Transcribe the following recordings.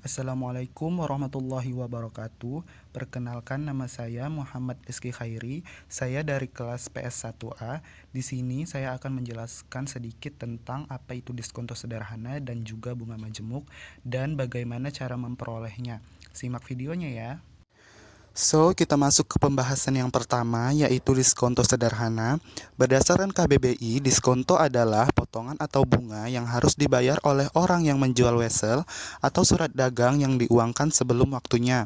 Assalamualaikum warahmatullahi wabarakatuh. Perkenalkan, nama saya Muhammad Rizky Khairi. Saya dari kelas PS1A. Di sini saya akan menjelaskan sedikit tentang apa itu diskonto sederhana dan juga bunga majemuk dan bagaimana cara memperolehnya. Simak videonya ya. Kita masuk ke pembahasan yang pertama, yaitu diskonto sederhana. Berdasarkan KBBI, diskonto adalah potongan atau bunga yang harus dibayar oleh orang yang menjual wesel atau surat dagang yang diuangkan sebelum waktunya.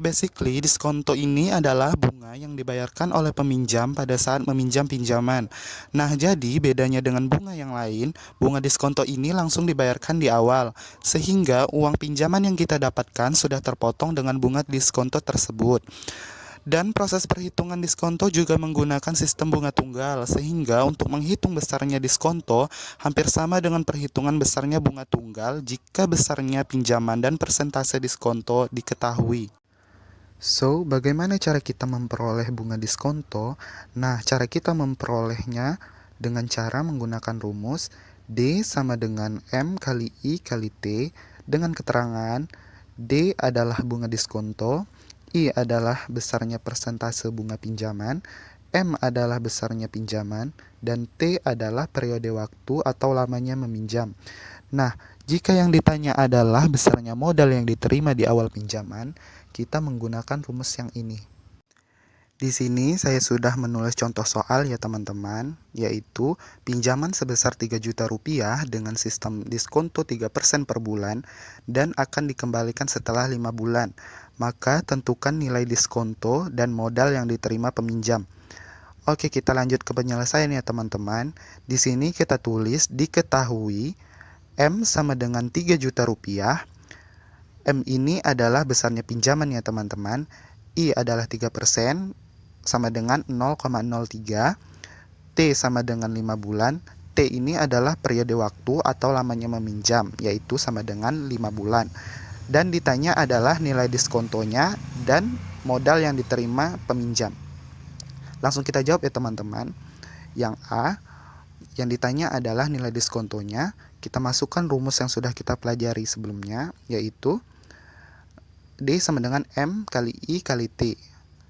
Basically, diskonto ini adalah bunga yang dibayarkan oleh peminjam pada saat meminjam pinjaman. Nah, jadi bedanya dengan bunga yang lain, bunga diskonto ini langsung dibayarkan di awal, sehingga uang pinjaman yang kita dapatkan sudah terpotong dengan bunga diskonto tersebut. Dan proses perhitungan diskonto juga menggunakan sistem bunga tunggal, sehingga untuk menghitung besarnya diskonto hampir sama dengan perhitungan besarnya bunga tunggal jika besarnya pinjaman dan persentase diskonto diketahui. Bagaimana cara kita memperoleh bunga diskonto? Nah, cara kita memperolehnya dengan cara menggunakan rumus D sama dengan M kali I kali T dengan keterangan D adalah bunga diskonto, I adalah besarnya persentase bunga pinjaman, M adalah besarnya pinjaman, dan T adalah periode waktu atau lamanya meminjam. Nah, jika yang ditanya adalah besarnya modal yang diterima di awal pinjaman, kita menggunakan rumus yang ini. Di sini saya sudah menulis contoh soal ya teman-teman, yaitu pinjaman sebesar 3 juta rupiah dengan sistem diskonto 3% per bulan dan akan dikembalikan setelah 5 bulan. Maka tentukan nilai diskonto dan modal yang diterima peminjam. Oke, kita lanjut ke penyelesaian ya teman-teman. Di sini kita tulis diketahui M sama dengan 3 juta rupiah. M ini adalah besarnya pinjaman ya teman-teman. I adalah 3% sama dengan 0,03. T sama dengan 5 bulan. T ini adalah periode waktu atau lamanya meminjam, yaitu sama dengan 5 bulan. Dan ditanya adalah nilai diskontonya dan modal yang diterima peminjam. Langsung kita jawab ya teman-teman. Yang A, yang ditanya adalah nilai diskontonya. Kita masukkan rumus yang sudah kita pelajari sebelumnya, yaitu D sama dengan M kali I kali T,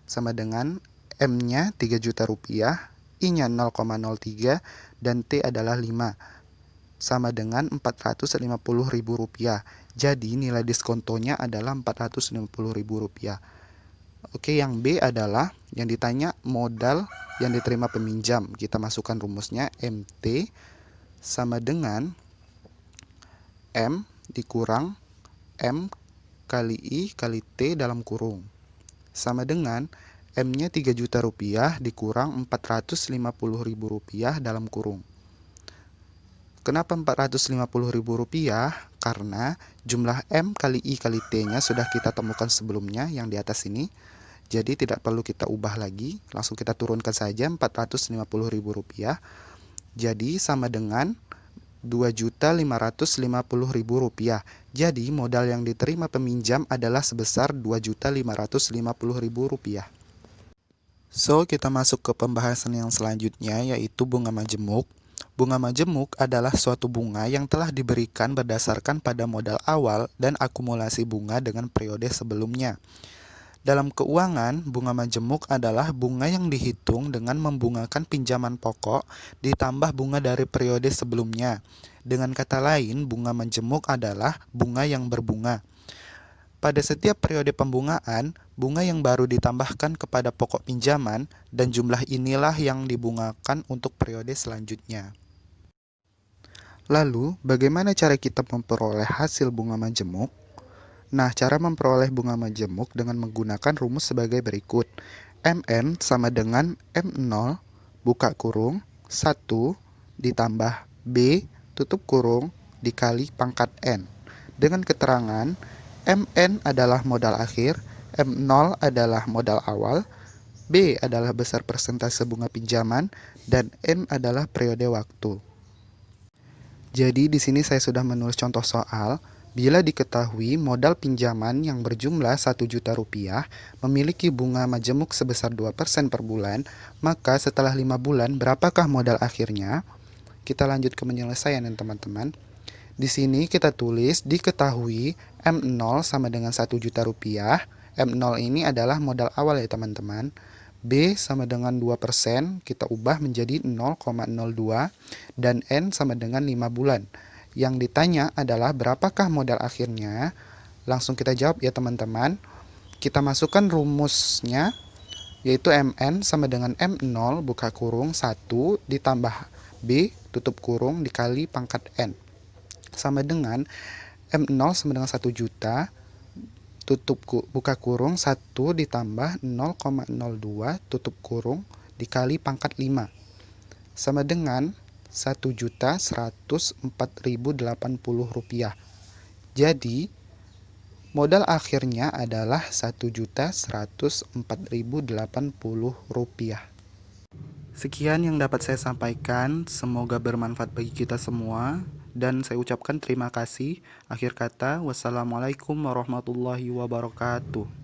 sama dengan M-nya 3 juta rupiah, I-nya 0,03, dan T adalah 5, sama dengan 450 ribu rupiah. Jadi nilai diskontonya adalah 450 ribu rupiah. Oke, yang B adalah yang ditanya modal yang diterima peminjam. Kita masukkan rumusnya MT sama dengan M dikurang M kali I kali T dalam kurung, sama dengan M-nya 3 juta rupiah dikurang 450 ribu rupiah dalam kurung. Kenapa 450 ribu rupiah? Karena jumlah M kali I kali T-nya sudah kita temukan sebelumnya yang di atas ini. Jadi tidak perlu kita ubah lagi, langsung kita turunkan saja 450 ribu rupiah. Jadi sama dengan 2.550.000 rupiah. Jadi modal yang diterima peminjam adalah sebesar 2.550.000 rupiah. Kita masuk ke pembahasan yang selanjutnya, yaitu bunga majemuk. Bunga majemuk adalah suatu bunga yang telah diberikan berdasarkan pada modal awal dan akumulasi bunga dengan periode sebelumnya. Dalam keuangan, bunga majemuk adalah bunga yang dihitung dengan membungakan pinjaman pokok ditambah bunga dari periode sebelumnya. Dengan kata lain, bunga majemuk adalah bunga yang berbunga. Pada setiap periode pembungaan, bunga yang baru ditambahkan kepada pokok pinjaman dan jumlah inilah yang dibungakan untuk periode selanjutnya. Lalu, bagaimana cara kita memperoleh hasil bunga majemuk? Nah, cara memperoleh bunga majemuk dengan menggunakan rumus sebagai berikut. MN sama dengan M0 buka kurung 1 ditambah B tutup kurung dikali pangkat N. Dengan keterangan MN adalah modal akhir, M0 adalah modal awal, B adalah besar persentase bunga pinjaman, dan N adalah periode waktu. Jadi di sini saya sudah menulis contoh soal. Bila diketahui modal pinjaman yang berjumlah 1 juta rupiah memiliki bunga majemuk sebesar 2% per bulan, maka setelah 5 bulan berapakah modal akhirnya? Kita lanjut ke penyelesaian ya teman-teman. Di sini kita tulis diketahui M0 sama dengan 1 juta rupiah. M0 ini adalah modal awal ya teman-teman. B sama dengan 2%, kita ubah menjadi 0,02 dan N sama dengan 5 bulan. Yang ditanya adalah berapakah modal akhirnya? Langsung kita jawab ya teman-teman. Kita masukkan rumusnya, yaitu MN sama dengan M0 buka kurung 1 ditambah B tutup kurung dikali pangkat N. Sama dengan M0 sama dengan 1 juta buka kurung 1 ditambah 0,02 tutup kurung dikali pangkat 5 sama dengan 1.104.080 rupiah. Jadi modal akhirnya adalah 1.104.080 rupiah. Sekian yang dapat saya sampaikan, semoga bermanfaat bagi kita semua, dan saya ucapkan terima kasih. Akhir kata, wassalamualaikum warahmatullahi wabarakatuh.